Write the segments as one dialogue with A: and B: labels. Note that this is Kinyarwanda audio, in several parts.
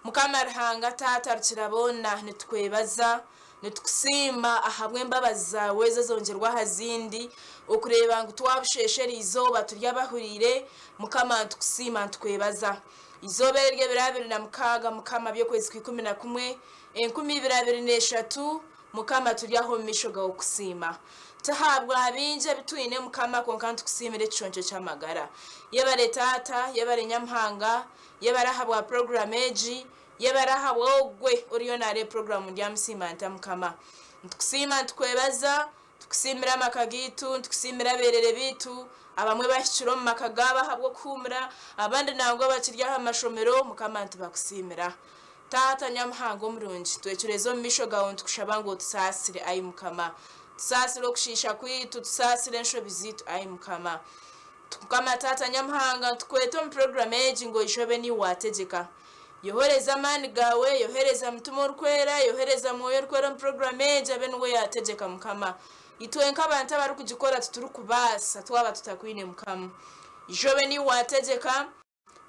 A: mukama ruhanga tata rukirabona nitwebaza nitukusima ahamwe mbabazi zawe zizongerwa hazindi okureba ngo twabusheshera izoba turya bahurire mukama tukusima tukwebaza izoba rye birabiri na mukaga mukama byo kwezi 11 2023 mukama turyaho misho gawo kusima tahabwa abinje bitwine mukama konkantu kusimire choncho chamagara yebare tata yebare nyamhanga yebarahabwa programeji yebarahabwa ogwe orionare program Ndyamusiimanta mukama tukusima tukwebaza tukusimira makagitu tukusimira berere bitu abamwe bashikiro mu makagaba habwo kumura abandi nangwa bakiryaho amashomero mukama tubakusimira tata nyamhanga omurungi twechurezo misho gawo tukushaba ngo tusasire ayi mukama tusasire okushisha kwitu tusasire enshobi zitu ayi mukama tukama tata nyamhanga tukweto mu program eji ngo ishobe ni wategeka yohereza mani gawe yohereza mtumo rukwera yohereza moyo rukwera mu program eji abenwe yategeka mukama itwe nk'abantu abari kugikora tuturukubasa twaba tutakwine mukama ishobe ni wategeka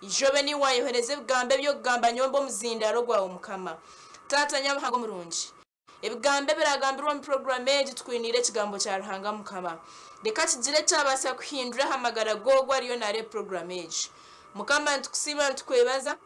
A: ishobe ni wayohereze bigambe byo gamba nyombo muzindaro gwawo mukama tata nyamhanga omurungi ebigambe biragambirwa mu program eji twinire kigambo cya ruhanga mukama reka kigire cyabasa kuhindura hamagara gogwa ariyo nare program eji mukama tukusima tukwebaza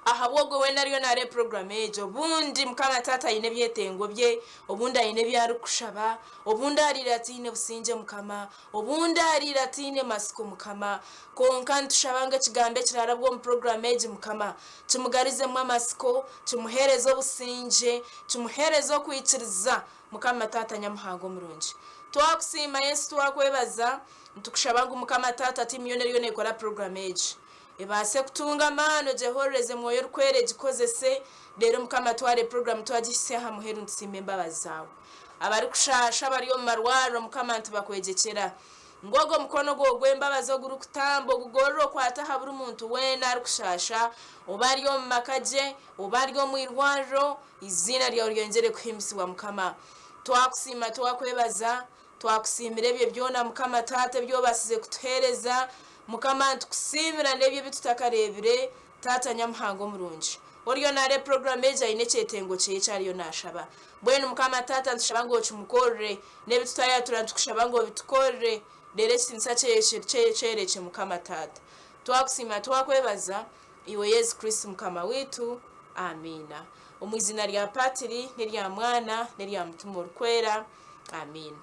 A: ahabwogo we nariyo nare program ejo bundi mukama tata yine byetengo bye obundi ayine byarukushaba obundi ariratine businje mukama obundi ariratine masiko mukama konka ntushabanga kigambe kirarabwo mu program eji mukama kimugarize mu masiko kimuherezo businje kimuherezo kwikiriza mukama tata nyamuhango murungi twakusima Yesu twakwebaza ntukushabanga mukama tata timiyoneriyo nekora program eji ebase kutunga mano jehoreze mwoyo rukwere gikozese rero mukama tware program twagise hamuheru nsime mbabazawe abari kushasha bari yo marwaro mukama ntibakwegekera ngogo mukono gogwe mbabazo guru kutambo gugororo kwata haburu muntu wena ari kushasha obari yo makaje obari yo mwirwaro izina rya ryongere kuhimsi wa mukama twakusima twakwebaza twakusimire bye byona mukama tate byo basize kutuhereza mukama tukusimira nebye bitutakarebire tata nyamhango murungi oriyo nare program eja ine chetengo cyariyo nashaba bwenu mukama tata ntushaba ngo cyumukorre nebitutaya turantukushaba ngo bitukorre dere sinsa cyerece mukama tata twakusima twakwebaza iwe Yesu Kristo mukama witu amina umwizina rya patiri nerya mwana nerya mutumo rukwera amina.